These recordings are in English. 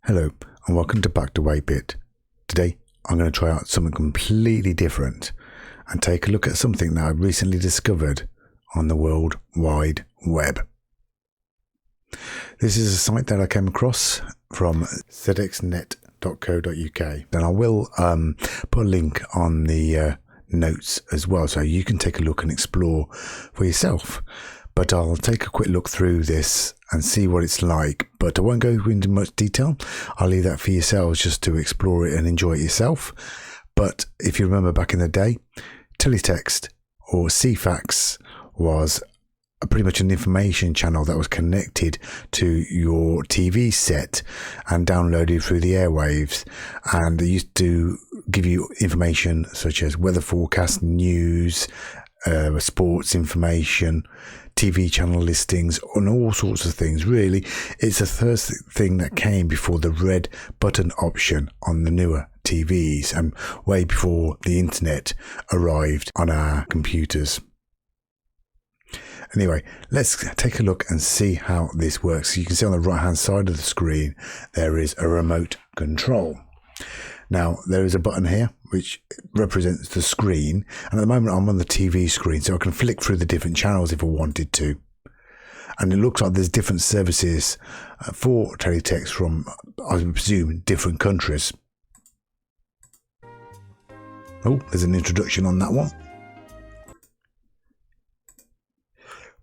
Hello and welcome to Back to 8-Bit. Today I'm going to try out something completely different and take a look at something that I recently discovered on the World Wide Web. This is a site that I came across from cetexnet.co.uk, and I will put a link on the notes as well so you can take a look and explore for yourself. But I'll take a quick look through this and see what it's like, but I won't go into much detail. I'll leave that for yourselves just to explore it and enjoy it yourself. But if you remember back in the day, Teletext or Ceefax was pretty much an information channel that was connected to your TV set and downloaded through the airwaves, and they used to give you information such as weather forecast, news, sports information, TV channel listings, and all sorts of things. Really, it's the first thing that came before the red button option on the newer TVs and way before the internet arrived on our computers. Anyway, let's take a look and see how this works. So you can see on the right hand side of the screen there is a remote control. Now there is a button here which represents the screen, and at the moment I'm on the TV screen, so I can flick through the different channels if I wanted to. And it looks like there's different services for Teletext from, I presume, different countries. Oh, there's an introduction on that one.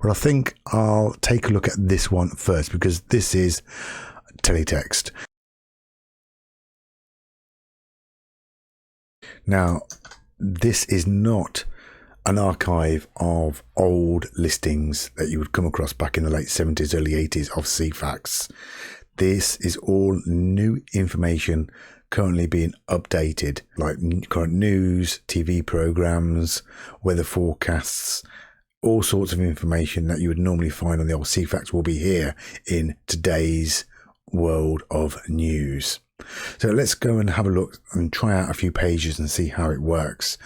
But I think I'll take a look at this one first because this is Teletext. Now, this is not an archive of old listings that you would come across back in the late 70s, early 80s of Ceefax. This is all new information currently being updated, like current news, TV programs, weather forecasts, all sorts of information that you would normally find on the old Ceefax will be here in today's world of news. So let's go and have a look and try out a few pages and see how it works.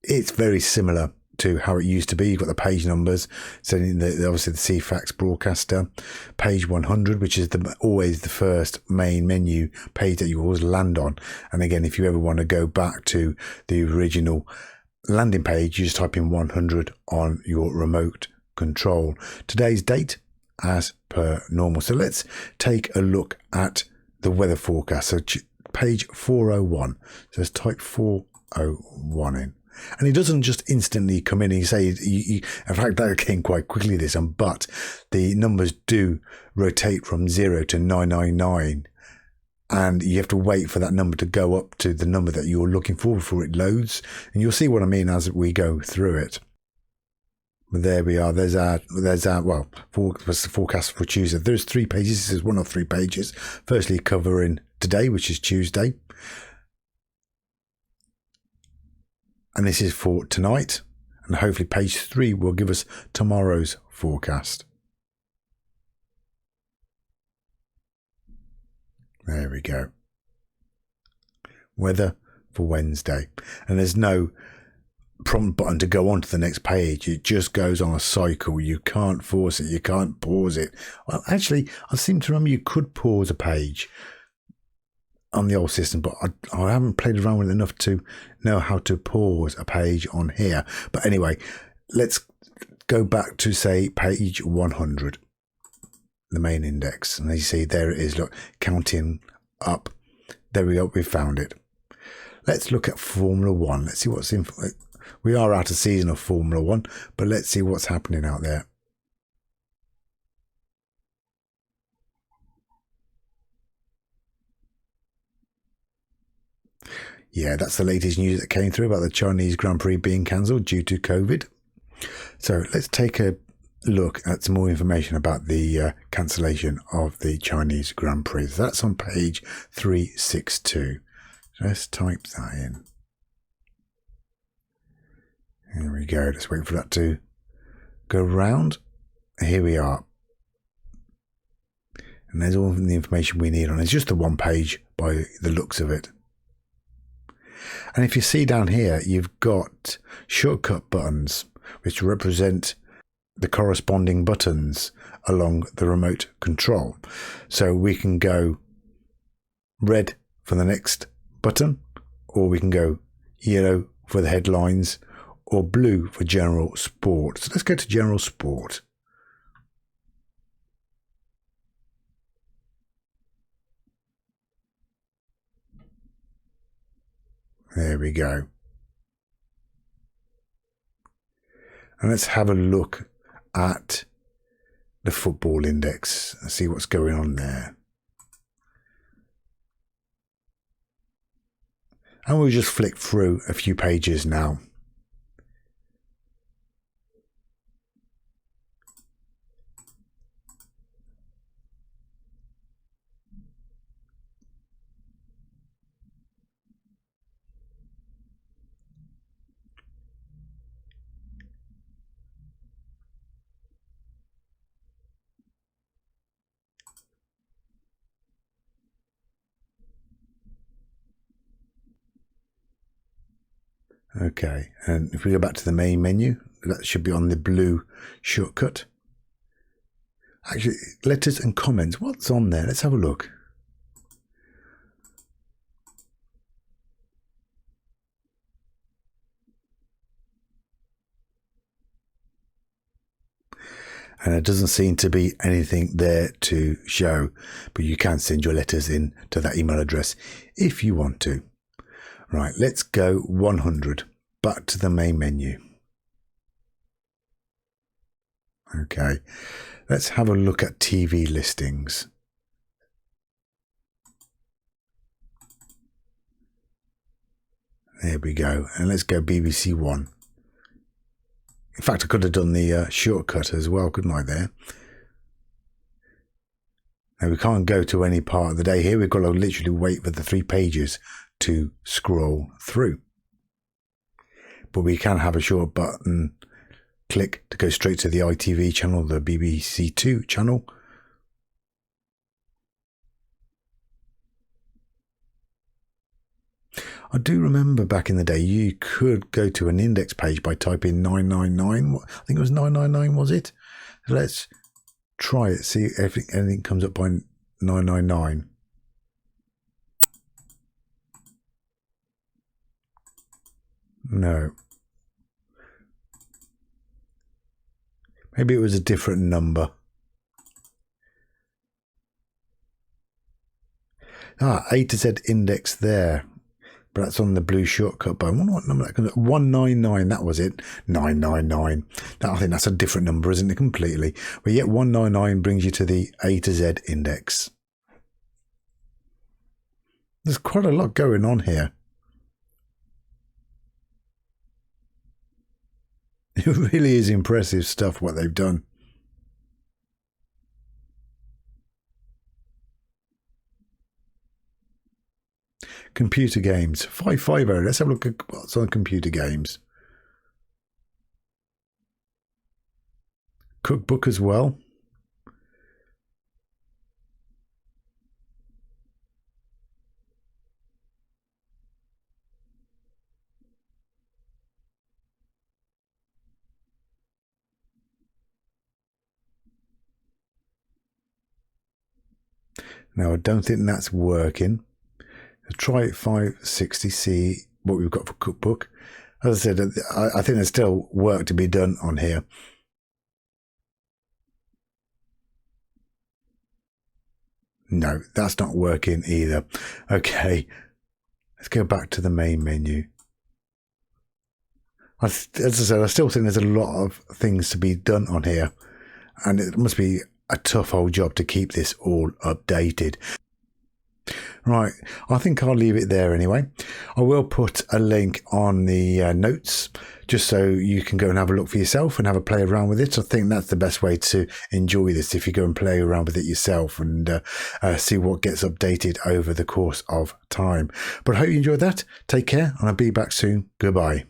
It's very similar to how it used to be. You've got the page numbers, so obviously the Ceefax broadcaster, page 100, which is always the first main menu page that you always land on. And again, if you ever want to go back to the original landing page, you just type in 100 on your remote control. Today's date as per normal. So let's take a look at the weather forecast. So page 401. So let's type 401 in. And it doesn't just instantly come in and you say, in fact, that came quite quickly this one, but the numbers do rotate from 0 to 999. And you have to wait for that number to go up to the number that you're looking for before it loads. And you'll see what I mean as we go through it. But there we are. There's our forecast for Tuesday. There's 3 pages. This is one of 3 pages. Firstly, covering today, which is Tuesday. And this is for tonight. And hopefully page 3 will give us tomorrow's forecast. There we go. Weather for Wednesday. And there's no prompt button to go on to the next page. It just goes on a cycle. You can't force it. You can't pause it. Well, actually, I seem to remember you could pause a page on the old system, but I haven't played around with it enough to know how to pause a page on here. But anyway, let's go back to, say, page 100, the main index. And as you see, there it is. Look, counting up. There we go. We found it. Let's look at Formula 1. Let's see what's in. We are out of season of Formula 1, but let's see what's happening out there. Yeah, that's the latest news that came through about the Chinese Grand Prix being cancelled due to COVID. So let's take a look at some more information about the cancellation of the Chinese Grand Prix. So that's on page 362. So let's type that in. There we go. Let's wait for that to go round. Here we are. And there's all the information we need on it. It's just the one page by the looks of it. And if you see down here, you've got shortcut buttons, which represent the corresponding buttons along the remote control. So we can go red for the next button, or we can go yellow for the headlines, or blue for general sport. So let's go to general sport. There we go. And let's have a look at the football index and see what's going on there. And we'll just flick through a few pages now. Okay, and if we go back to the main menu, that should be on the blue shortcut. Actually, letters and comments, what's on there? Let's have a look. And there doesn't seem to be anything there to show, but you can send your letters in to that email address if you want to. Right, let's go 100, back to the main menu. Okay, let's have a look at TV listings. There we go, and let's go BBC One. In fact, I could have done the shortcut as well, couldn't I, there? Now, we can't go to any part of the day here. We've got to literally wait for the 3 pages to scroll through. But we can have a short button click to go straight to the ITV channel, the BBC Two channel. I do remember back in the day you could go to an index page by typing 999. I think it was 999, was it? Let's try it, see if anything comes up by 999. No. Maybe it was a different number. A to Z index there. But that's on the blue shortcut bar. I wonder what number that comes up. 199, that was it. 999. I think that's a different number, isn't it, completely? But yet 199 brings you to the A to Z index. There's quite a lot going on here. It really is impressive stuff what they've done. Computer games, 550. Let's have a look at what's on computer games. Cookbook as well. Now, I don't think that's working. Try it 560, see what we've got for cookbook. As I said, I think there's still work to be done on here. No, that's not working either. Okay, let's go back to the main menu. As I said, I still think there's a lot of things to be done on here, and it must be a tough old job to keep this all updated. Right, I think I'll leave it there anyway. I will put a link on the notes just so you can go and have a look for yourself and have a play around with it. I think that's the best way to enjoy this, if you go and play around with it yourself and see what gets updated over the course of time. But I hope you enjoyed that. Take care, and I'll be back soon. Goodbye.